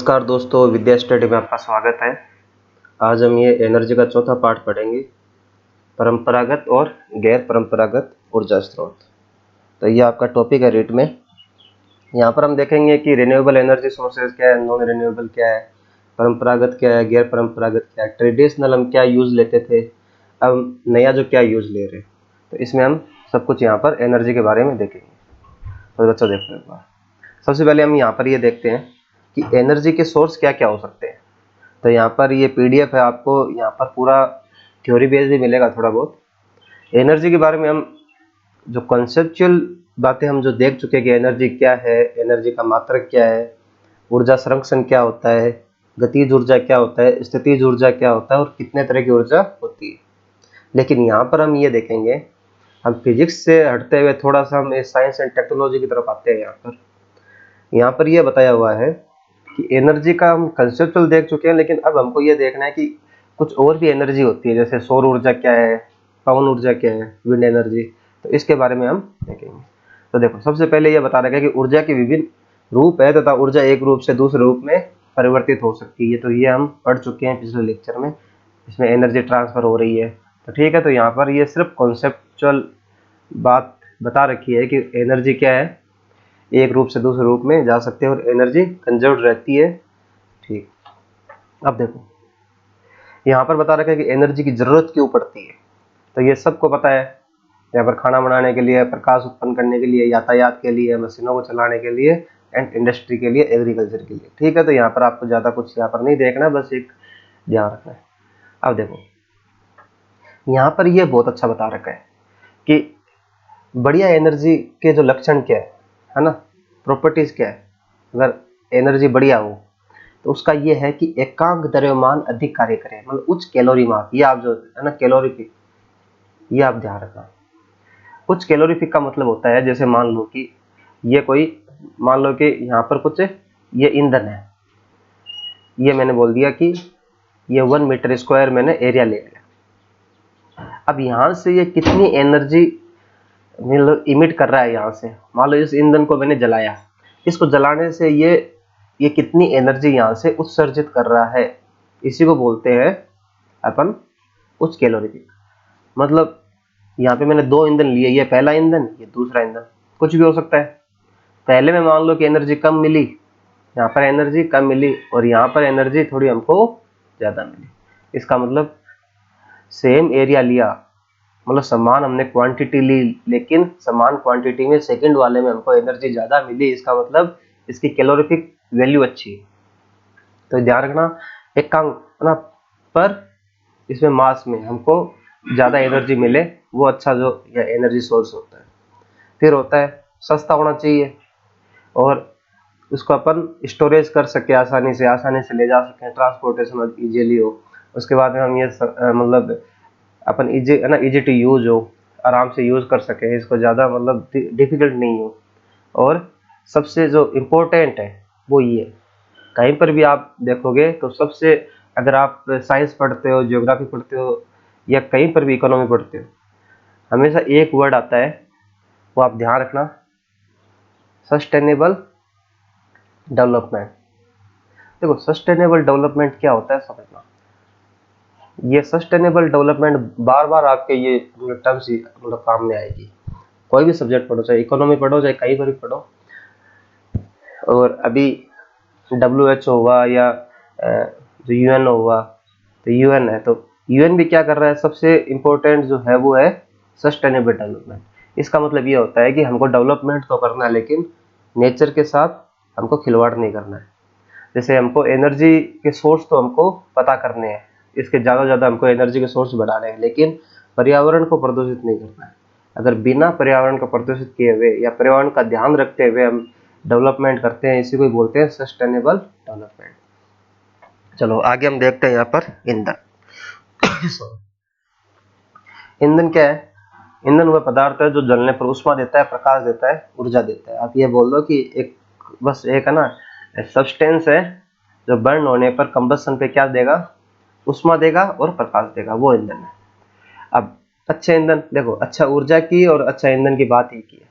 नमस्कार दोस्तों, विद्या स्टडी में आपका स्वागत है। आज हम ये एनर्जी का चौथा पार्ट पढ़ेंगे, परंपरागत और गैर परंपरागत ऊर्जा स्रोत। तो ये आपका टॉपिक है रीट में। यहाँ पर हम देखेंगे कि रिन्यूएबल एनर्जी सोर्सेज क्या है, नॉन रिन्यूएबल क्या है, परंपरागत क्या है, गैर परंपरागत क्या है, ट्रेडिशनल हम क्या यूज लेते थे, अब नया जो क्या यूज ले रहे। तो इसमें हम सब कुछ यहाँ पर एनर्जी के बारे में देखेंगे। तो बच्चों देखो एक बार, सबसे पहले हम यहाँ पर ये देखते हैं कि एनर्जी के सोर्स क्या क्या हो सकते हैं। तो यहाँ पर ये पीडीएफ है, आपको यहाँ पर पूरा थ्योरी बेस भी मिलेगा थोड़ा बहुत। एनर्जी के बारे में हम जो कॉन्सेप्चुअल बातें हम जो देख चुके हैं कि एनर्जी क्या है, एनर्जी का मात्रक क्या है, ऊर्जा संरक्षण क्या होता है, गतिज ऊर्जा क्या होता है, स्थितिज ऊर्जा क्या होता है और कितने तरह की ऊर्जा होती है। लेकिन यहाँ पर हम ये देखेंगे, हम फिजिक्स से हटते हुए थोड़ा सा हम साइंस एंड टेक्नोलॉजी की तरफ आते हैं। यहाँ पर यह बताया हुआ है कि एनर्जी का हम कंसेप्चुअल देख चुके हैं, लेकिन अब हमको ये देखना है कि कुछ और भी एनर्जी होती है, जैसे सौर ऊर्जा क्या है, पवन ऊर्जा क्या है, विंड एनर्जी। तो इसके बारे में हम देखेंगे। तो देखो, सबसे पहले यह बता रखा है कि ऊर्जा के विभिन्न रूप है तथा ऊर्जा एक रूप से दूसरे रूप में परिवर्तित हो सकती है। तो ये हम पढ़ चुके हैं पिछले लेक्चर में, इसमें एनर्जी ट्रांसफर हो रही है। तो ठीक है, तो यहाँ पर ये सिर्फ कॉन्सेप्चुअल बात बता रखी है कि एनर्जी क्या है, एक रूप से दूसरे रूप में जा सकते हैं और एनर्जी कंजर्व रहती है। ठीक, अब देखो यहाँ पर बता रखा है कि एनर्जी की जरूरत क्यों पड़ती है। तो ये सबको पता है, यहाँ पर खाना बनाने के लिए, प्रकाश उत्पन्न करने के लिए, यातायात के लिए, मशीनों को चलाने के लिए एंड इंडस्ट्री के लिए, एग्रीकल्चर के लिए। ठीक है, तो यहाँ पर आपको ज्यादा कुछ यहाँ पर नहीं देखना, बस एक ध्यान रखना है। अब देखो यहाँ पर यह बहुत अच्छा बता रखा है कि बढ़िया एनर्जी के जो लक्षण क्या है ना, प्रॉपर्टीज क्या है। अगर एनर्जी बढ़िया हो तो उसका ये है कि एकांक द्रव्यमान अधिक कार्य करे, मतलब उच्च कैलोरी माप। ये आप जो है ना कैलोरीफिक, ये आप ध्यान रखना। उच्च कैलोरीफिक का मतलब होता है, जैसे मान लो कि ये कोई, मान लो कि यहाँ पर कुछ ये ईंधन है, ये मैंने बोल दिया कि ये 1 मीटर स्क्वायर मैंने एरिया ले लिया। अब यहाँ से ये कितनी एनर्जी मतलब इमिट कर रहा है यहाँ से, मान लो इस ईंधन को मैंने जलाया, इसको जलाने से ये कितनी एनर्जी यहाँ से उत्सर्जित कर रहा है, इसी को बोलते हैं अपन उच्च कैलोरीफिक। मतलब यहाँ पे मैंने दो ईंधन लिए, ये पहला ईंधन, ये दूसरा ईंधन, कुछ भी हो सकता है। पहले में मान लो कि एनर्जी कम मिली, यहाँ पर एनर्जी कम मिली और यहाँ पर एनर्जी थोड़ी हमको ज्यादा मिली। इसका मतलब सेम एरिया लिया, मतलब समान हमने क्वांटिटी ली, लेकिन समान क्वांटिटी में सेकंड वाले में हमको एनर्जी ज्यादा मिली। इसका मतलब इसकी कैलोरीफिक वैल्यू अच्छी है। तो ध्यान रखना, एकांक ना पर इसमें मास में हमको ज्यादा एनर्जी मिले, वो अच्छा जो या एनर्जी सोर्स होता है। फिर होता है सस्ता होना चाहिए और उसको अपन स्टोरेज कर सके, आसानी से ले जा सके, ट्रांसपोर्टेशन इजीली हो। उसके बाद में हम ये मतलब अपन इजी है ना, इजी टू यूज हो, आराम से यूज कर सके, इसको ज्यादा मतलब डिफिकल्ट नहीं हो। और सबसे जो इम्पोर्टेंट है वो ये, कहीं पर भी आप देखोगे तो सबसे, अगर आप साइंस पढ़ते हो, ज्योग्राफी पढ़ते हो या कहीं पर भी इकोनॉमी पढ़ते हो, हमेशा एक वर्ड आता है, वो आप ध्यान रखना, सस्टेनेबल डेवलपमेंट। देखो सस्टेनेबल डेवलपमेंट क्या होता है समझना। ये सस्टेनेबल डेवलपमेंट बार बार आपके ये टर्म्स मतलब काम में आएगी। कोई भी सब्जेक्ट पढ़ो, चाहे इकोनॉमी पढ़ो, चाहे कहीं पर भी पढ़ो। और अभी WHO हुआ या जो UN हुआ, तो UN है, तो UN भी क्या कर रहा है, सबसे इम्पोर्टेंट जो है वो है सस्टेनेबल डेवलपमेंट। इसका मतलब ये होता है कि हमको डेवलपमेंट तो करना है, लेकिन नेचर के साथ हमको खिलवाड़ नहीं करना है। जैसे हमको एनर्जी के सोर्स तो हमको पता करने हैं, इसके ज़्यादा से ज़्यादा हमको एनर्जी के सोर्स बढ़ाने हैं, लेकिन पर्यावरण को प्रदूषित नहीं करना है। अगर बिना पर्यावरण को प्रदूषित किए हुए या पर्यावरण का ध्यान रखते हुए हम डेवलपमेंट करते हैं, इसी को बोलते हैं सस्टेनेबल डेवलपमेंट। चलो आगे हम देखते हैं यहाँ पर ईंधन। ईंधन क्या है? ईंधन वह पदार्थ है जो जलने पर ऊष्मा देता है, प्रकाश देता है, ऊर्जा देता है। आप ये बोल दो कि एक बस एक है ना सब्सटेंस है जो बर्न होने पर, कंबसन पे क्या देगा, ऊष्मा देगा और प्रकाश देगा, वो ईंधन है। अब अच्छा ईंधन देखो, अच्छा ऊर्जा की और अच्छा ईंधन की बात ही की है।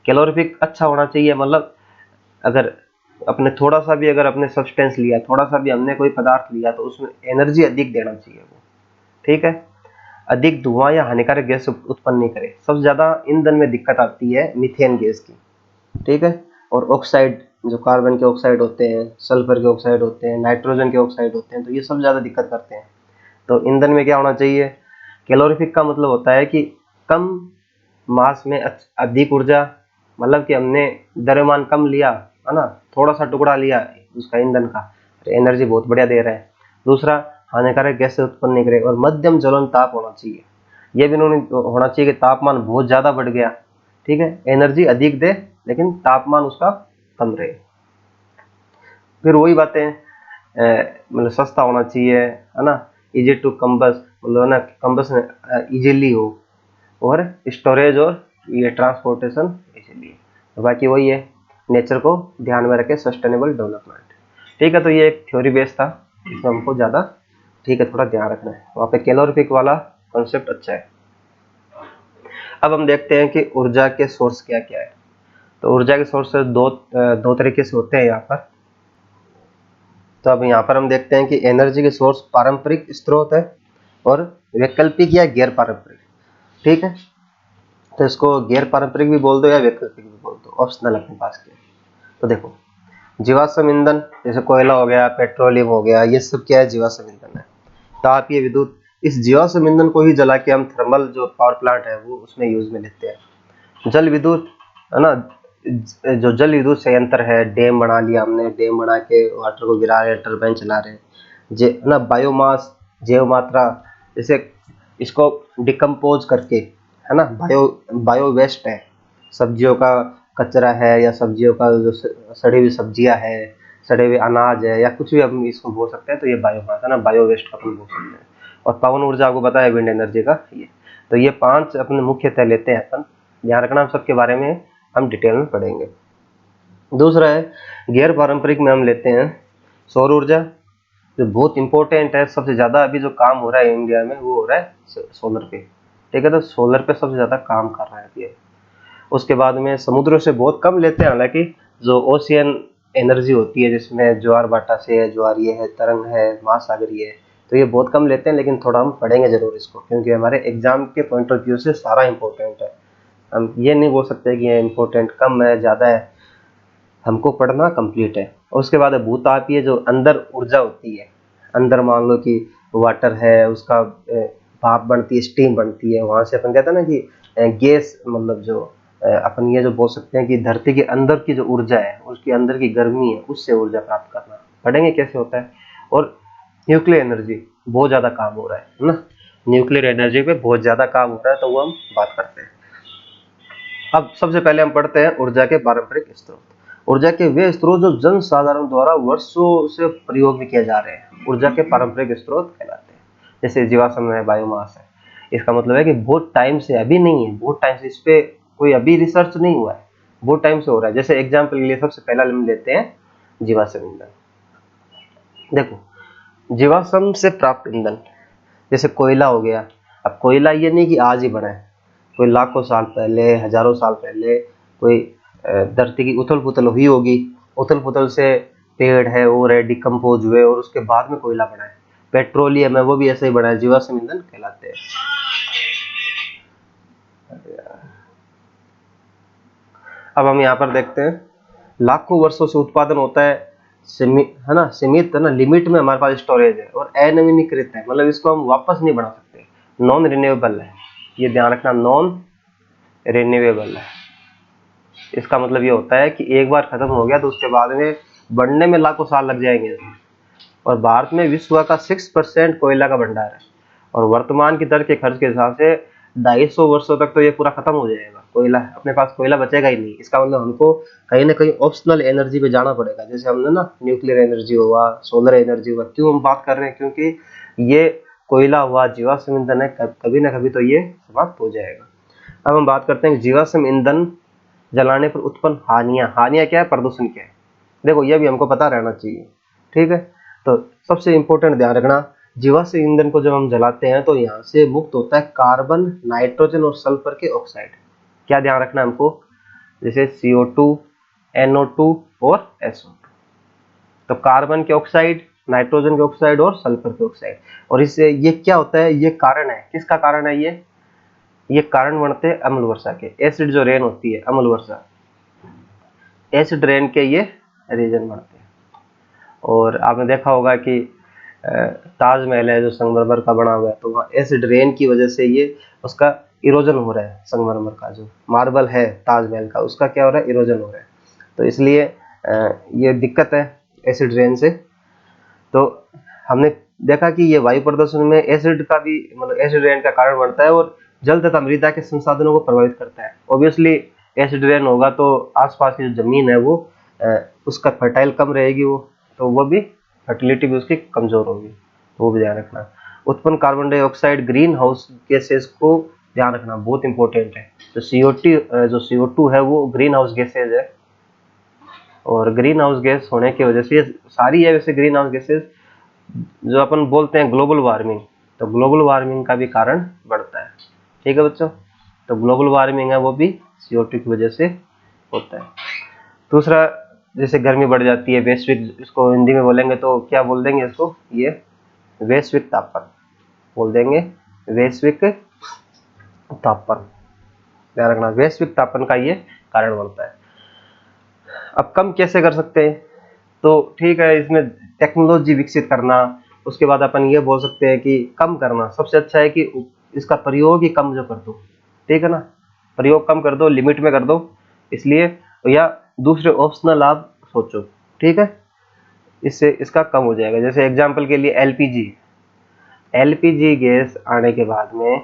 कैलोरीफिक अच्छा होना चाहिए, मतलब अगर अपने थोड़ा सा भी अगर अपने सब्सटेंस लिया, थोड़ा सा भी हमने कोई पदार्थ लिया तो उसमें एनर्जी अधिक देना चाहिए वो, ठीक है। अधिक धुआं या हानिकारक गैस उत्पन्न नहीं करे। सबसे ज्यादा ईंधन में दिक्कत आती है मीथेन गैस की, ठीक है। और ऑक्साइड, जो कार्बन के ऑक्साइड होते हैं, सल्फर के ऑक्साइड होते हैं, नाइट्रोजन के ऑक्साइड होते हैं, तो ये सब ज्यादा दिक्कत करते हैं। तो ईंधन में क्या होना चाहिए, कैलोरीफिक का मतलब होता है कि कम मास में अधिक ऊर्जा, मतलब कि हमने द्रव्यमान कम लिया है ना, थोड़ा सा टुकड़ा लिया उसका ईंधन का, तो एनर्जी बहुत बढ़िया दे रहा है। दूसरा, हानिकारक गैस उत्पन्न नहीं करे। और मध्यम ज्वलन ताप होना चाहिए, ये भी उन्होंने होना चाहिए कि तापमान बहुत ज्यादा बढ़ गया, ठीक है, एनर्जी अधिक दे लेकिन तापमान उसका कम रहे। फिर वही बातें, मतलब सस्ता होना चाहिए, है ना, इजी टू कम्बस, मतलब ना कम्बस इजीली हो, और स्टोरेज और ये ट्रांसपोर्टेशन इजीली। तो बाकी वही है, नेचर को ध्यान में रखे, सस्टेनेबल डेवलपमेंट, ठीक है। तो ये एक थ्योरी बेस था, इसमें हमको ज़्यादा, ठीक है, थोड़ा ध्यान रखना है। वहाँ पे कैलोरीफिक वाला कॉन्सेप्ट अच्छा है। अब हम देखते हैं कि ऊर्जा के सोर्स क्या क्या है। तो ऊर्जा के सोर्स दो तरीके से होते हैं यहाँ पर। तो अब यहाँ पर हम देखते हैं कि एनर्जी के सोर्स पारंपरिक स्रोत है और वैकल्पिक या गैर पारंपरिक, ठीक है। तो इसको गैर पारंपरिक भी बोल दो या वैकल्पिक भी बोल दो, ऑप्शनल अपने पास के। तो देखो, जीवाश्म ईंधन जैसे कोयला हो गया, पेट्रोलियम हो गया, ये सब क्या है, जीवाश्म ईंधन है। तापीय विद्युत, इस जीवाश्म ईंधन को ही जला के हम थर्मल जो पावर प्लांट है वो उसमें यूज में लेते हैं। जल विद्युत, है ना, जो जल विद्युत संयंत्र है, डैम बना लिया हमने, डैम बना के वाटर को गिरा रहे हैं, टरबाइन चला रहे हैं। जे ना बायोमास, जैव मात्रा, जैसे इसको डिकम्पोज करके, है ना, बायो वेस्ट है, सब्जियों का कचरा है, या सब्जियों का जो सड़ी हुई सब्जियां है, सड़े हुए अनाज है, या कुछ भी हम इसको बोल सकते हैं। तो ये बायोमास है ना, बायो वेस्ट का अपन बोल सकते हैं। और पवन ऊर्जा आपको पता है, विंड एनर्जी का ये। तो ये 5 अपने मुख्यतः लेते हैं अपन, ध्यान रखना, हम सबके बारे में हम डिटेल में पढ़ेंगे। दूसरा है गैर पारंपरिक में हम लेते हैं सौर ऊर्जा, जो बहुत इंपॉर्टेंट है। सबसे ज्यादा अभी जो काम हो रहा है इंडिया में वो हो रहा है सोलर पे, ठीक है। तो सोलर पे सबसे ज्यादा काम कर रहा है ये। उसके बाद में समुद्रों से बहुत कम लेते हैं, हालांकि जो ओशियन एनर्जी होती है जिसमें ज्वार भाटा से है, ज्वारीय है, तरंग है, महासागरीय है, तो ये बहुत कम लेते हैं। लेकिन थोड़ा हम पढ़ेंगे जरूर इसको, क्योंकि हमारे एग्जाम के पॉइंट ऑफ व्यू से सारा इंपॉर्टेंट है। हम ये नहीं बोल सकते कि ये इंपॉर्टेंट कम है, ज्यादा है, हमको पढ़ना कंप्लीट है। और उसके बाद भूतापीय, जो अंदर ऊर्जा होती है, अंदर मान लो कि वाटर है, उसका भाप बनती है, स्टीम बनती है, वहां से अपन कहते हैं ना कि गैस, मतलब जो अपन ये जो बोल सकते हैं कि धरती के अंदर की जो ऊर्जा है, उसके अंदर की गर्मी है, उससे ऊर्जा प्राप्त करना, पढ़ेंगे कैसे होता है। और न्यूक्लियर एनर्जी बहुत ज्यादा काम हो रहा है ना, न्यूक्लियर एनर्जी पे बहुत ज्यादा काम हो रहा है, तो वो हम बात करते हैं। अब सबसे पहले हम पढ़ते हैं ऊर्जा के पारंपरिक स्रोत। ऊर्जा के वे स्रोत जो जन साधारण द्वारा वर्षों से प्रयोग में किए जा रहे हैं, ऊर्जा के पारंपरिक स्रोत कहलाते हैं। जैसे जीवाश्म है, बायोमास है, इसका मतलब है कि बहुत टाइम से, अभी नहीं है, बहुत टाइम से इस पे कोई अभी रिसर्च नहीं हुआ है, बहुत टाइम से हो रहा है। जैसे एग्जाम्पल के लिए सबसे पहला हम लेते हैं जीवाश्म ईंधन। देखो, जीवाश्म से प्राप्त ईंधन जैसे कोयला हो गया। अब कोयला ये नहीं कि आज ही बना है, कोई लाखों साल पहले, हजारों साल पहले कोई धरती की उथल पुथल हुई होगी, उथल पुथल से पेड़ है और डिकम्पोज हुए, और उसके बाद में कोयला बना है। पेट्रोलियम है, वो भी ऐसे ही बना है, जीवाश्म ईंधन कहलाते हैं। अब हम यहाँ पर देखते हैं, लाखों वर्षों से उत्पादन होता है, है ना, सीमित है ना, लिमिट में हमारे पास स्टोरेज है, और अनवीनीकृत है, मतलब इसको हम वापस नहीं बना सकते, नॉन रिन्यूएबल है, ये ध्यान रखना, नॉन रिन्यूएबल है। इसका मतलब ये होता है कि एक बार खत्म हो गया तो उसके बाद में बढ़ने में लाखों साल लग जाएंगे। और भारत में विश्व का 6% कोयला का भंडार है, और वर्तमान की दर के खर्च के हिसाब से 250 वर्षों तक तो ये पूरा खत्म हो जाएगा, कोयला अपने पास कोयला बचेगा ही नहीं। इसका मतलब हमको कहीं ना कहीं ऑप्शनल एनर्जी पे जाना पड़ेगा, जैसे हमने ना न्यूक्लियर एनर्जी हुआ, सोलर एनर्जी हुआ। क्यों हम बात कर रहे हैं, क्योंकि ये कोयला हुआ, जीवाश्म ईंधन है, कभी ना कभी तो ये समाप्त हो जाएगा। अब हम बात करते हैं जीवाश्म ईंधन जलाने पर उत्पन्न हानियां। हानियां क्या है, प्रदूषण क्या है, देखो ये भी हमको पता रहना चाहिए, ठीक है। तो सबसे इंपॉर्टेंट ध्यान रखना, जीवाश्म ईंधन को जब हम जलाते हैं तो यहाँ से मुक्त होता है कार्बन, नाइट्रोजन और सल्फर के ऑक्साइड। क्या ध्यान रखना हमको, जैसे CO2, NO2 और SO2, तो कार्बन के ऑक्साइड, नाइट्रोजन के ऑक्साइड और सल्फर के ऑक्साइड। और इससे ये क्या होता है, ये कारण है, किसका कारण है ये कारण बनते हैं अम्ल वर्षा के। एसिड जो रेन होती है, अम्ल वर्षा, एसिड रेन के ये रीजन बनते हैं। और आपने देखा होगा कि ताजमहल है जो संगमरमर का बना हुआ है, तो वहाँ एसिड रेन की वजह से ये उसका इरोजन हो रहा है। संगमरमर का जो मार्बल है ताजमहल का, उसका क्या हो रहा है, इरोजन हो रहा है। तो इसलिए ये दिक्कत है एसिड रेन से। तो हमने देखा कि ये वायु प्रदूषण में एसिड का भी, मतलब एसिड रेन का कारण बनता है और जल तथा मृदा के संसाधनों को प्रभावित करता है। ऑब्वियसली एसिड रेन होगा तो आसपास की जो जमीन है वो उसका फर्टाइल कम रहेगी, वो भी फर्टिलिटी भी उसकी कमजोर होगी, तो वो भी ध्यान रखना। उत्पन्न carbon dioxide green house gases को ध्यान रखना बहुत इंपॉर्टेंट है। तो CO2 है वो ग्रीन हाउस गैसेज है, और ग्रीन हाउस गैस होने की वजह से ये सारी है वैसे ग्रीन हाउस गैसेज जो अपन बोलते हैं ग्लोबल वार्मिंग, तो ग्लोबल वार्मिंग का भी कारण बढ़ता है। ठीक है बच्चों, तो ग्लोबल वार्मिंग है वो भी CO2 की वजह से होता है। दूसरा, जैसे गर्मी बढ़ जाती है, वैश्विक, इसको हिंदी में बोलेंगे तो क्या बोल देंगे इसको, ये वैश्विक तापन बोल देंगे, वैश्विक तापन। ध्यान रखना, वैश्विक तापन का ये कारण बनता है। अब कम कैसे कर सकते हैं, तो ठीक है, इसमें टेक्नोलॉजी विकसित करना, उसके बाद अपन ये बोल सकते हैं कि कम करना। सबसे अच्छा है कि इसका प्रयोग ही कम जो कर दो, ठीक है ना, प्रयोग कम कर दो, लिमिट में कर दो। इसलिए, या दूसरे ऑप्शनल आप सोचो, ठीक है, इससे इसका कम हो जाएगा। जैसे एग्जाम्पल के लिए एलपीजी गैस आने के बाद में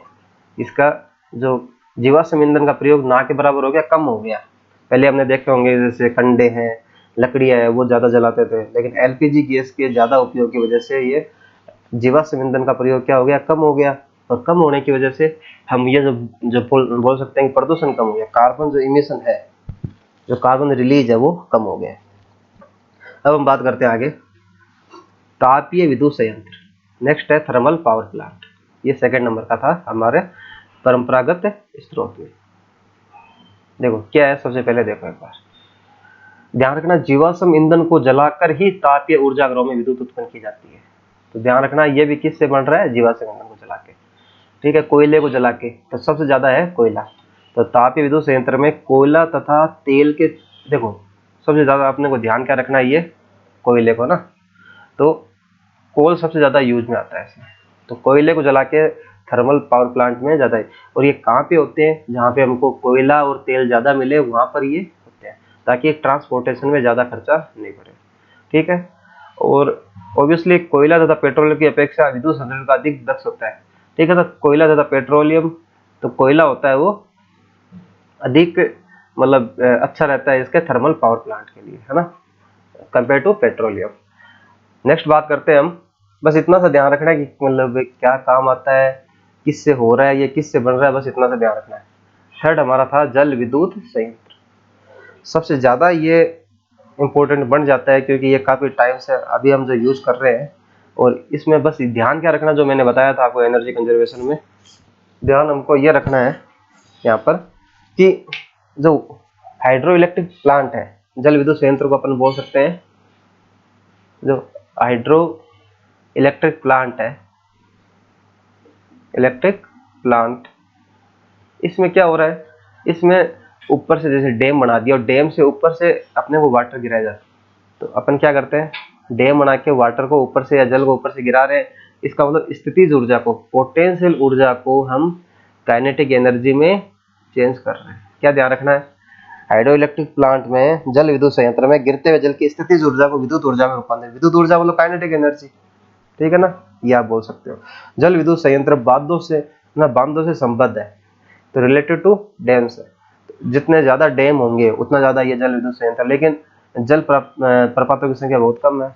इसका जो जीवाश्म ईंधन का प्रयोग ना के बराबर हो गया, कम हो गया। पहले हमने देखे होंगे जैसे कंडे हैं, लकड़ियां है, वो ज्यादा जलाते थे, लेकिन एलपीजी गैस के ज्यादा उपयोग की वजह से ये जीवाश्म ईंधन का प्रयोग क्या हो गया, कम हो गया। और कम होने की वजह से हम ये जो बोल सकते हैं कि प्रदूषण कम हो गया, कार्बन जो इमिशन है, जो कार्बन रिलीज है वो कम हो गया। अब हम बात करते हैं आगे, तापीय विद्युत संयंत्र। नेक्स्ट है थर्मल पावर प्लांट, ये सेकंड नंबर का था हमारे परंपरागत स्रोत में। देखो क्या है, सबसे पहले देखो एक बार ध्यान रखना, जीवाश्म ईंधन को जलाकर ही तापीय ऊर्जा घरों में विद्युत उत्पन्न की जाती है। तो ध्यान रखना, ये भी किससे बन रहा है, जीवाश्म ईंधन को जला के, ठीक है, कोयले को जला के। तो सबसे ज्यादा है कोयला। तो तापीय विद्युत संयंत्र में कोयला तथा तेल के, देखो सबसे ज्यादा अपने को ध्यान क्या रखना है, ये कोयले को ना, तो कोल सबसे ज्यादा यूज में आता है इसमें। तो कोयले को जला के थर्मल पावर प्लांट में ज्यादा है। और ये कहाँ पे होते हैं, जहाँ पे हमको कोयला और तेल ज्यादा मिले वहां पर ये होते हैं, ताकि ट्रांसपोर्टेशन में ज्यादा खर्चा नहीं पड़े, ठीक है। और ऑब्वियसली कोयला तथा पेट्रोल की अपेक्षा विद्युत संयंत्र का अधिक दक्ष होता है, ठीक है। तो कोयला तथा पेट्रोलियम, तो कोयला होता है वो अधिक, मतलब अच्छा रहता है इसके थर्मल पावर प्लांट के लिए, है ना, कंपेयर टू पेट्रोलियम। नेक्स्ट बात करते हैं हम, बस इतना सा ध्यान रखना है कि मतलब क्या काम आता है, किससे हो रहा है, ये किससे बन रहा है, बस इतना सा ध्यान रखना है। थर्ड हमारा था जल विद्युत संयंत्र। सबसे ज्यादा ये इंपॉर्टेंट बन जाता है क्योंकि ये काफी टाइम से अभी हम जो यूज कर रहे हैं। और इसमें बस ध्यान क्या रखना, जो मैंने बताया था आपको एनर्जी कंजर्वेशन में, ध्यान हमको ये रखना है यहाँ पर कि जो हाइड्रो इलेक्ट्रिक प्लांट है, जल विद्युत संयंत्र को अपन बोल सकते हैं, जो हाइड्रो इलेक्ट्रिक प्लांट है, इलेक्ट्रिक प्लांट, इसमें क्या हो रहा है, इसमें ऊपर से जैसे डैम बना दिया और डैम से ऊपर से अपने को वाटर गिराया जाता है। तो अपन क्या करते हैं, डैम बना के वाटर को ऊपर से या जल को ऊपर से गिरा रहे हैं। इसका मतलब स्थितिज ऊर्जा को, पोटेंशियल ऊर्जा को हम काइनेटिक एनर्जी में चेंज कर रहे हैं। क्या ध्यान रखना है, हाइड्रो इलेक्ट्रिक प्लांट में, जल विद्युत संयंत्र में गिरते हुए जल की स्थितिज ऊर्जा को विद्युत ऊर्जा में रूपांतरित, विद्युत ऊर्जा मतलब काइनेटिक एनर्जी, ठीक है ना, ये आप बोल सकते हो। जल विद्युत संयंत्र बांधों से संबद्ध है, तो रिलेटेड टू डैम्स है। जितने ज्यादा डैम होंगे उतना ज्यादा ये जल विद्युत संयंत्र, लेकिन जल प्रपातों की संख्या बहुत कम है।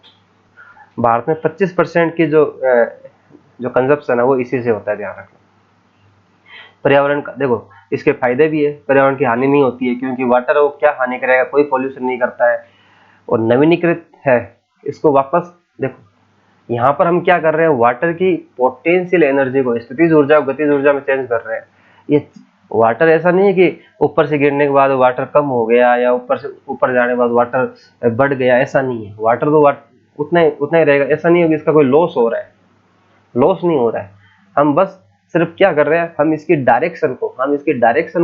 भारत में 25% की जो कंजप्शन है वो इसी से होता है, ध्यान रखना। पर्यावरण का देखो, इसके फायदे भी है, पर्यावरण की हानि नहीं होती है, क्योंकि वाटर वो क्या हानि करेगा, कोई पॉल्यूशन नहीं करता है और नवीनीकृत है। इसको वापस देखो, यहाँ पर हम क्या कर रहे हैं, वाटर की पोटेंशियल एनर्जी को स्थितिज ऊर्जा और गतिज ऊर्जा में चेंज कर रहे हैं। ये वाटर ऐसा नहीं है कि ऊपर से गिरने के बाद वाटर कम हो गया या ऊपर से ऊपर जाने के बाद वाटर बढ़ गया, ऐसा नहीं है। वाटर तो उतना ही रहेगा। ऐसा नहीं है कि इसका कोई लॉस हो रहा है, लॉस नहीं हो रहा है। हम बस सिर्फ क्या कर रहे हैं, हम इसकी डायरेक्शन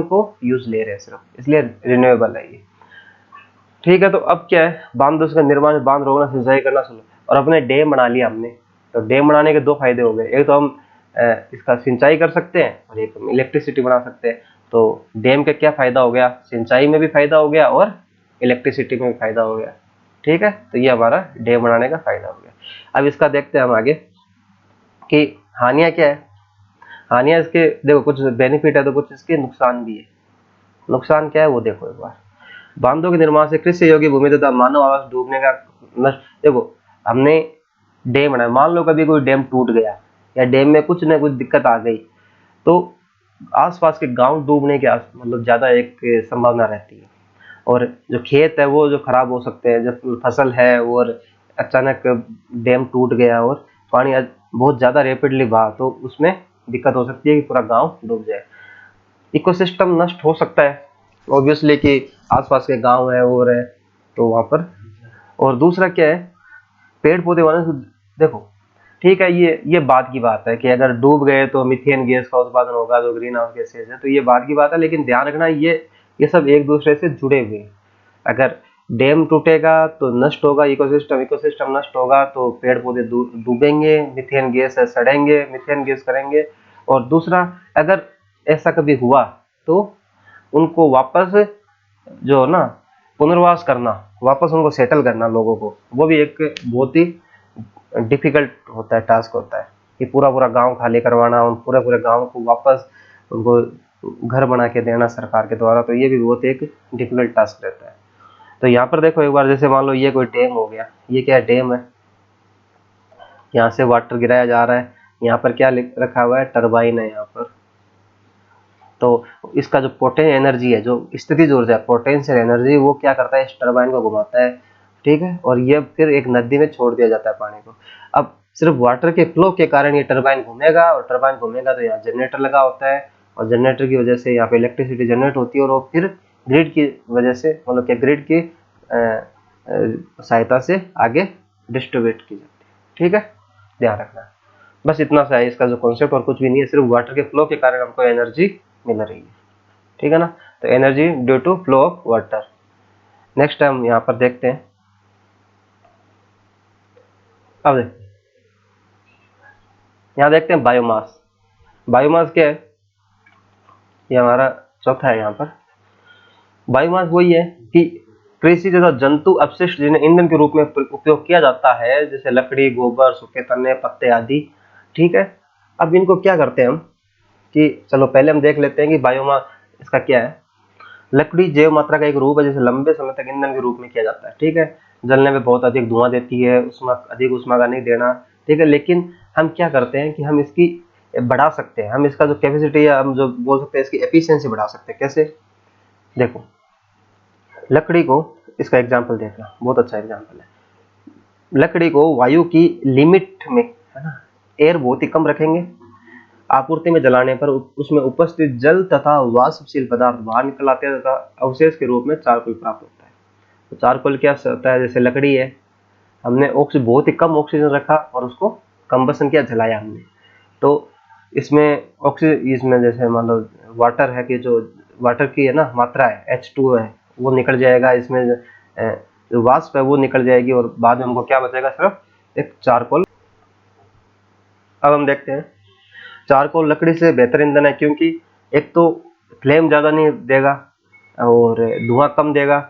को यूज ले रहे हैं सिर्फ, इसलिए रिन्यूएबल है ये। ठीक है, तो अब क्या है, बांधों का निर्माण, बांध रोकना, सिंचाई करना शुरू, और अपने डैम बना लिया हमने। तो डैम बनाने के दो फायदे हो गए, एक तो हम इसका सिंचाई कर सकते हैं और एक हम इलेक्ट्रिसिटी बना सकते हैं। तो डैम का क्या फायदा हो गया, सिंचाई में भी फायदा हो गया और इलेक्ट्रिसिटी में भी फायदा हो गया। ठीक है, तो ये हमारा डैम बनाने का फायदा हो गया। अब इसका देखते हैं हम आगे कि हानियां क्या है। हानियां इसके देखो, कुछ बेनिफिट है तो कुछ इसके नुकसान भी है। नुकसान क्या है वो देखो एक बार। बांधों के निर्माण से कृषि योग्य भूमि तथा मानव आवास डूबने का नष्ट। देखो, हमने डैम बनाया, मान लो कभी कोई डैम टूट गया या डैम में कुछ न कुछ दिक्कत आ गई, तो आसपास के गांव डूबने के मतलब ज्यादा एक संभावना रहती है। और जो खेत है वो जो खराब हो सकते हैं, जब फसल है और अचानक डैम टूट गया और पानी बहुत ज्यादा रेपिडली बहा, तो उसमें दिक्कत हो सकती है कि पूरा गांव डूब जाए। इकोसिस्टम नष्ट हो सकता है ऑब्वियसली, कि आसपास के गांव है और है तो वहां पर। और दूसरा क्या है, पेड़ पौधे वाले देखो, ठीक है, ये बात की बात है कि अगर डूब गए तो मीथेन गैस का उत्पादन होगा, जो ग्रीन हाउस गैसेज है, तो ये बात की बात है। लेकिन ध्यान रखना, ये सब एक दूसरे से जुड़े हुए हैं। अगर डैम टूटेगा तो नष्ट होगा इकोसिस्टम, इकोसिस्टम नष्ट होगा तो पेड़ पौधे डूबेंगे, मीथेन गैस है सड़ेंगे, मीथेन गैस करेंगे। और दूसरा, अगर ऐसा कभी हुआ तो उनको वापस जो ना पुनर्वास करना, वापस उनको सेटल करना लोगों को, वो भी एक बहुत ही डिफिकल्ट होता है, टास्क होता है कि पूरा पूरा गांव खाली करवाना, उन पूरे पूरे गांव को वापस उनको घर बना के देना सरकार के द्वारा, तो ये भी बहुत एक डिफिकल्ट टास्क रहता है। तो यहाँ पर देखो एक बार, जैसे मान लो ये कोई डैम हो गया, ये क्या है, डैम है, यहाँ से वाटर गिराया जा रहा है, यहाँ पर क्या लिख रखा हुआ है, टरबाइन है यहाँ पर। तो इसका जो पोटेंशियल एनर्जी है, जो स्थितिज ऊर्जा है, पोटेंशियल एनर्जी, वो क्या करता है, इस टरबाइन को घुमाता है। ठीक है, और ये फिर एक नदी में छोड़ दिया जाता है पानी को। अब सिर्फ वाटर के फ्लो के कारण ये टरबाइन घूमेगा, और टरबाइन घूमेगा तो यहाँ जनरेटर लगा होता है, और जनरेटर की वजह से यहाँ पे इलेक्ट्रिसिटी जनरेट होती है, और वो फिर ग्रिड की वजह से, मतलब कि ग्रिड की सहायता से आगे डिस्ट्रीब्यूट की जाती है। ठीक है, ध्यान रखना। बस इतना सा है इसका जो कॉन्सेप्ट, और कुछ भी नहीं है, सिर्फ वाटर के फ्लो के कारण हमको एनर्जी मिल रही है। ठीक है ना, तो energy due to flow of water. Next हम यहाँ पर देखते हैं। अब यहाँ देखते हैं बायोमास। बायोमास क्या है, ये हमारा चौथा है। यहाँ पर बायोमास वही है कि कृषि तथा जंतु अपशिष्ट जिन्हें ईंधन के रूप में उपयोग किया जाता है, जैसे लकड़ी, गोबर, सूखे तने, पत्ते आदि। ठीक है, अब इनको क्या करते हैं हम, कि चलो पहले हम देख लेते हैं कि बायोमास इसका क्या है। लकड़ी जैव मात्रा का एक रूप है, जिसे लंबे समय तक ईंधन के रूप में किया जाता है। ठीक है, जलने में बहुत अधिक धुआं देती है, अधिक उष्मा का नहीं देना। ठीक है, लेकिन हम क्या करते हैं कि हम इसकी बढ़ा सकते हैं, हम इसका जो कैपेसिटी है, हम जो बोल सकते हैं, इसकी एफिशिएंसी बढ़ा सकते हैं। कैसे, देखो, लकड़ी को, इसका एग्जाम्पल देखना, बहुत अच्छा एग्जाम्पल है। लकड़ी को वायु की लिमिट में, है ना, एयर बहुत ही कम रखेंगे, आपूर्ति में जलाने पर उसमें उपस्थित जल तथा वाष्पशील पदार्थ बाहर निकल आते हैं, तथा अवशेष के रूप में चारकोल प्राप्त होता है। तो चारकोल क्या होता है, जैसे लकड़ी है, हमने बहुत ही कम ऑक्सीजन रखा और उसको कंबसन किया, जलाया हमने, तो इसमें ऑक्सीजन, इसमें जैसे मान लो वाटर है, कि जो वाटर की है ना मात्रा है, H2 है, वो निकल जाएगा, इसमें जो वाष्प है वो निकल जाएगी, और बाद में हमको क्या बचेगा, सिर्फ एक चारकोल। अब हम देखते हैं, चारकोल लकड़ी से बेहतर ईंधन है, क्योंकि एक तो फ्लेम ज़्यादा नहीं देगा, और धुआं कम देगा,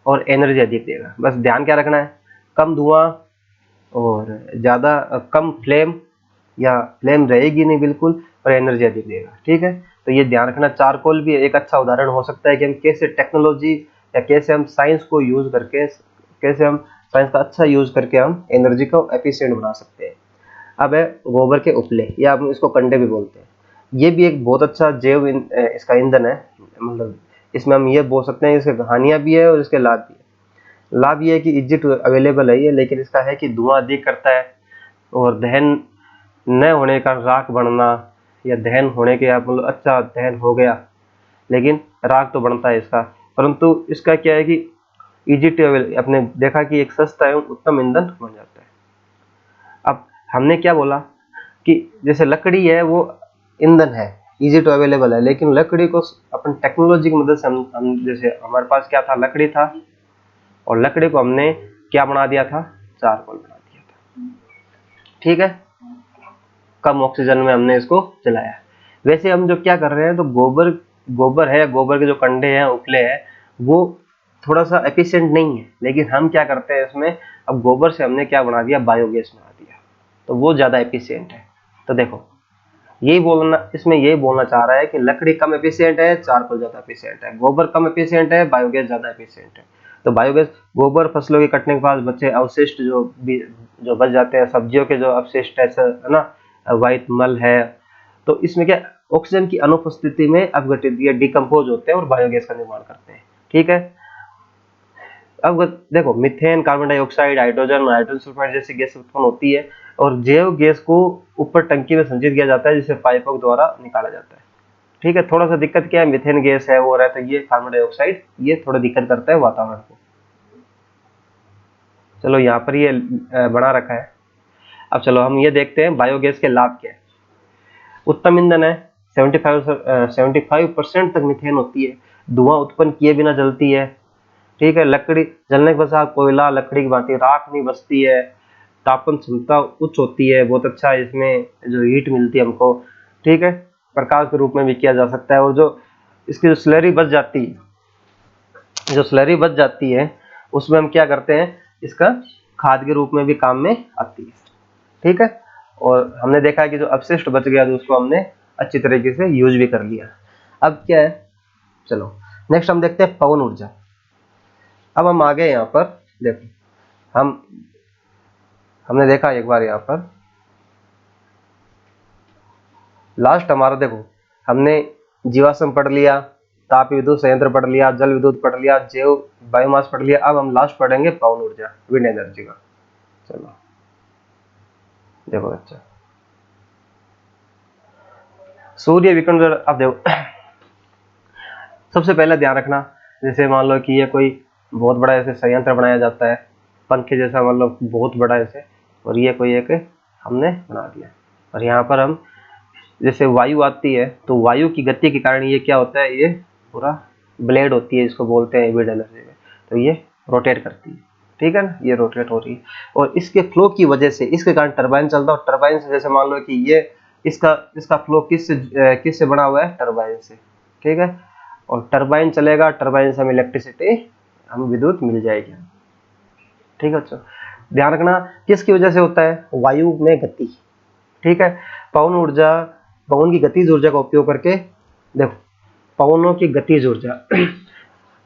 और एनर्जी अधिक देगा। बस ध्यान क्या रखना है, कम धुआं और ज़्यादा कम फ्लेम, या फ्लेम रहेगी नहीं बिल्कुल, और एनर्जी अधिक देगा। ठीक है, तो ये ध्यान रखना। चारकोल भी एक अच्छा उदाहरण हो सकता है कि हम कैसे टेक्नोलॉजी, या कैसे हम साइंस को यूज करके, कैसे हम साइंस का अच्छा यूज करके हम एनर्जी को एफिशिएंट बना सकते हैं। अब है गोबर के उपले, या हम इसको कंडे भी बोलते हैं। ये भी एक बहुत अच्छा जैव इसका ईंधन है। मतलब इसमें हम ये बोल सकते हैं, इसके हानियां भी है और इसके लाभ भी है। लाभ ये है कि इजिट अवेलेबल है ये, लेकिन इसका है कि धुआं अधिक करता है, और दहन न होने का राख बढ़ना, या दहन होने के, आप मतलब अच्छा दहन हो गया लेकिन राख तो बढ़ता है इसका। परंतु इसका क्या है कि इजी टू अवेल, आपने देखा कि एक सस्ता एवं उत्तम ईंधन बन जाता है। अब हमने क्या बोला कि जैसे लकड़ी है वो ईंधन है, इजी टू अवेलेबल है, लेकिन लकड़ी को अपन टेक्नोलॉजी की मदद से हम जैसे हमारे पास क्या था, लकड़ी था, और लकड़ी को हमने क्या बना दिया था, चारकोल बना दिया था। ठीक है, कम ऑक्सीजन में हमने इसको जलाया। वैसे हम जो क्या कर रहे हैं, तो गोबर गोबर है, गोबर के जो कंडे हैं, उपले हैं, वो थोड़ा सा एफिशिएंट नहीं है, लेकिन हम क्या करते हैं इसमें, अब गोबर से हमने क्या बना दिया, बायोगैस बना दिया, तो वो ज्यादा एफिशिएंट है। तो देखो, यही बोलना, इसमें यही बोलना चाह रहा है कि लकड़ी कम एफिशिएंट है, चारकोल ज्यादा एफिशिएंट है, गोबर कम एफिशिएंट है, बायोगैस ज्यादा एफिशिएंट है। तो बायोगैस, गोबर फसलों के कटने के बाद बचे अवशिष्ट जो बच जाते हैं, सब्जियों के जो अवशिष्ट है ना, वाइट मल है, तो इसमें क्या, ऑक्सीजन की अनुपस्थिति में अपघटित या डिकम्पोज होते हैं और बायोगैस का निर्माण करते हैं। ठीक है, अब देखो, methane, carbon dioxide, hydrogen, hydrogen sulphide जैसी गैस उत्पन्न होती है, और जैव गैस को ऊपर टंकी में संचित किया जाता है, जिसे पाइपों द्वारा निकाला जाता है। ठीक है, थोड़ा सा दिक्कत क्या है, मीथेन गैस है वो रहता है, ये कार्बन डाइऑक्साइड, ये थोड़ा दिक्कत करता है वातावरण को। चलो यहाँ पर ये बना रखा है। अब चलो हम ये देखते हैं बायोगैस के लाभ क्या है। उत्तम ईंधन है, 75% तक मीथेन होती है, धुआं उत्पन्न किए बिना जलती है। ठीक है, लकड़ी जलने के पश्चात कोयला लकड़ी की भांति राख नहीं बचती है, तापन क्षमता उच्च होती है, बहुत अच्छा है, इसमें जो हीट मिलती है हमको। ठीक है, प्रकाश के रूप में भी किया जा सकता है, और जो इसकी जो स्लरी बच जाती है, उसमें हम क्या करते हैं, इसका खाद के रूप में भी काम में आती है। ठीक है, और हमने देखा कि जो अपशिष्ट बच गया, तो उसको हमने अच्छी तरीके से यूज भी कर लिया। अब क्या है, चलो नेक्स्ट हम देखते हैं पवन ऊर्जा। अब हम आगे यहाँ पर देखो, हमने देखा एक बार यहाँ पर लास्ट हमारा, देखो हमने जीवाश्म पढ़ लिया, ताप विद्युत संयंत्र पढ़ लिया, जल विद्युत पढ़ लिया, जैव बायोमास पढ़ लिया। अब हम लास्ट पढ़ेंगे पवन ऊर्जा, विंड एनर्जी का। चलो देखो बच्चा, सूर्य विकिरण, अब देखो सबसे पहले ध्यान रखना, जैसे मान लो कि ये कोई बहुत बड़ा ऐसे संयंत्र बनाया जाता है, पंखे जैसा, मतलब बहुत बड़ा ऐसे, और ये कोई एक हमने बना दिया, और यहाँ पर हम जैसे वायु आती है, तो वायु की गति के कारण ये क्या होता है, ये पूरा ब्लेड होती है, इसको बोलते हैं विंड एनर्जी में, तो ये रोटेट करती है। ठीक है ना, ये रोटेट हो रही है, और इसके फ्लो की वजह से इसके कारण टरबाइन चलता है, और टरबाइन से जैसे मान लो कि ये इसका फ्लो किससे बना हुआ है, टरबाइन से। ठीक है, और टरबाइन चलेगा, टरबाइन से हमें इलेक्ट्रिसिटी, हम विद्युत मिल जाएगी। ठीक है बच्चों, ध्यान रखना किसकी वजह से होता है, वायु में गति। ठीक है, पवन ऊर्जा, पवन की गतिज ऊर्जा का उपयोग करके, देखो पवनों की गतिज ऊर्जा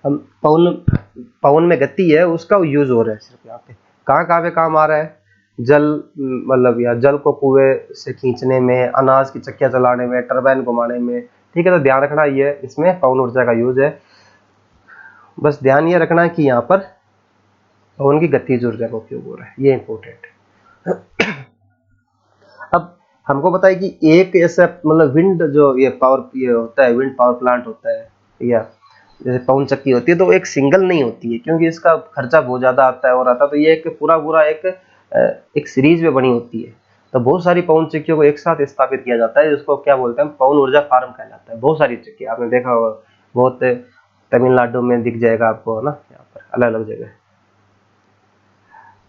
हम पवन में गति है, उसका यूज हो रहा है सिर्फ यहाँ पे, कहाँ पे काम आ रहा है, जल, मतलब या जल को कुएं से खींचने में, अनाज की चक्कियां चलाने में, टरबाइन घुमाने में। ठीक है, तो ध्यान रखना ये इसमें पवन ऊर्जा का यूज है। बस ध्यान ये रखना कि यहाँ पर पवन की गतिज ऊर्जा का उपयोग हो रहा है, ये इंपॉर्टेंट है। अब हमको पता है कि एक ऐसा, मतलब विंड जो ये पावर, ये होता है विंड पावर प्लांट होता है, या जैसे पवन चक्की होती है, तो एक सिंगल नहीं होती है, क्योंकि इसका खर्चा बहुत ज्यादा आता है और आता, तो ये एक पूरा एक सीरीज में बनी होती है। तो बहुत सारी पवन चक्कियों को एक साथ स्थापित किया जाता है, जिसको क्या बोलते हैं, पवन ऊर्जा फार्म कहलाता है। बहुत सारी चक्की आपने देखा होगा, बहुत तमिलनाडु में दिख जाएगा आपको, है ना, यहाँ पर अलग अलग जगह।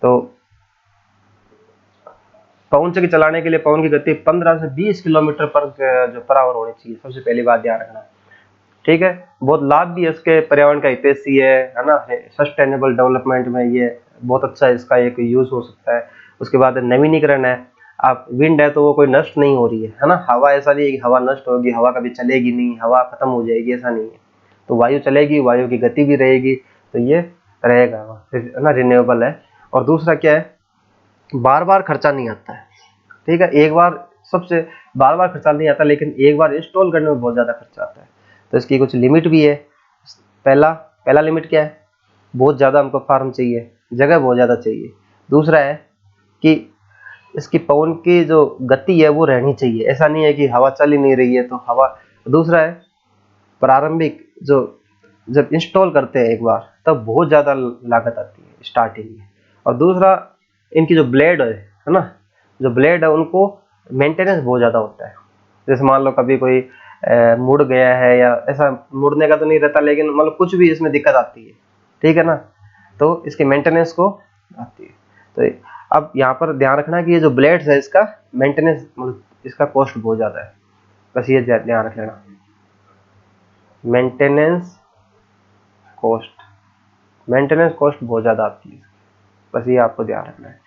तो पवन चक्की चलाने के लिए पवन की गति 15 से 20 किलोमीटर पर आवर होनी चाहिए, सबसे पहली बात ध्यान रखना। ठीक है, बहुत लाभ भी है इसके, पर्यावरण का हितैषी है ना, सस्टेनेबल डेवलपमेंट में ये बहुत अच्छा इसका एक यूज हो सकता है। उसके बाद नवीनीकरण है, आप विंड है तो वो कोई नष्ट नहीं हो रही है ना, हवा ऐसा नहीं है कि हवा नष्ट होगी, हवा कभी चलेगी नहीं, हवा खत्म हो जाएगी, ऐसा नहीं है। तो वायु चलेगी, वायु की गति भी रहेगी, तो ये रहेगा, है ना, रिन्यूएबल है। और दूसरा क्या है, बार बार खर्चा नहीं आता है। ठीक है, एक बार, सबसे बार बार खर्चा नहीं आता, लेकिन एक बार इंस्टॉल करने में बहुत ज्यादा खर्चा आता है, तो इसकी कुछ लिमिट भी है। पहला लिमिट क्या है, बहुत ज्यादा हमको फार्म चाहिए, जगह बहुत ज्यादा चाहिए। दूसरा है कि इसकी पवन की जो गति है वो रहनी चाहिए, ऐसा नहीं है कि हवा चल ही नहीं रही है तो हवा। दूसरा है प्रारंभिक जो जब इंस्टॉल करते हैं एक बार तब बहुत ज़्यादा लागत आती है स्टार्टिंग में। और दूसरा, इनकी जो ब्लेड है ना, जो ब्लेड है उनको मेंटेनेंस बहुत ज़्यादा होता है। जैसे मान लो कभी कोई मुड़ गया है, या ऐसा मुड़ने का तो नहीं रहता, लेकिन मतलब कुछ भी इसमें दिक्कत आती है, ठीक है ना, तो इसके मेंटेनेंस को आती है। तो अब यहाँ पर ध्यान रखना कि ये जो ब्लेड्स है इसका मेंटेनेंस, मतलब इसका कॉस्ट बहुत ज़्यादा है, बस ये ध्यान रख लेना, मेंटेनेंस कॉस्ट बहुत ज़्यादा आती है, बस ये आपको ध्यान रखना है।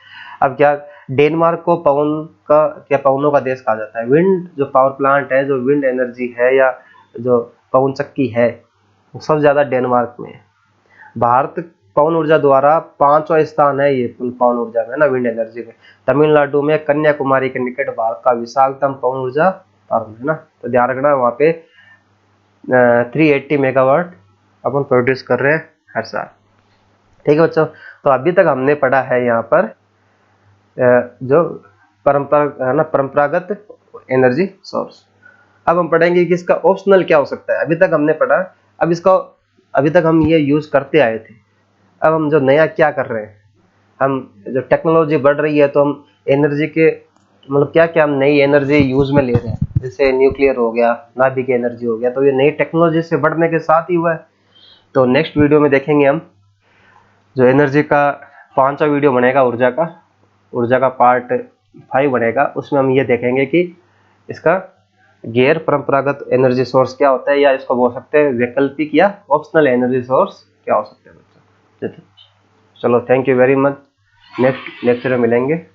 अब क्या, डेनमार्क को पवनों का देश कहा जाता है। विंड जो पावर प्लांट है, जो विंड एनर्जी है या जो पवन चक्की है, वो सबसे ज़्यादा डेनमार्क में है। भारत पवन ऊर्जा द्वारा 5वां स्थान है ये पवन ऊर्जा में ना, विंड एनर्जी में। तमिलनाडु में कन्याकुमारी के निकट भारत का विशालतम पवन ऊर्जा फार्म है ना, तो ध्यान रखना वहाँ पे 380 मेगावाट अपन प्रोड्यूस कर रहे हैं हर साल। ठीक है बच्चों, तो अभी तक हमने पढ़ा है यहाँ पर जो परंपरागत एनर्जी सोर्स। अब हम पढ़ेंगे कि इसका ऑप्शनल क्या हो सकता है। अभी तक हमने पढ़ा, अभी तक हम ये यूज करते आए थे। अब हम जो नया क्या कर रहे हैं, हम जो टेक्नोलॉजी बढ़ रही है तो हम एनर्जी के मतलब क्या क्या हम नई एनर्जी यूज में ले रहे हैं। जैसे न्यूक्लियर हो गया, नाभिक एनर्जी हो गया, तो ये नई टेक्नोलॉजी से बढ़ने के साथ ही हुआ है। तो नेक्स्ट वीडियो में देखेंगे हम जो एनर्जी का 5वां वीडियो बनेगा, ऊर्जा का पार्ट 5 बनेगा। उसमें हम ये देखेंगे कि इसका गैर परंपरागत एनर्जी सोर्स क्या होता है, या इसको बोल सकते हैं वैकल्पिक या ऑप्शनल एनर्जी सोर्स क्या हो सकते हैं बच्चों। चलो, thank you very much. Next lecture में मिलेंगे।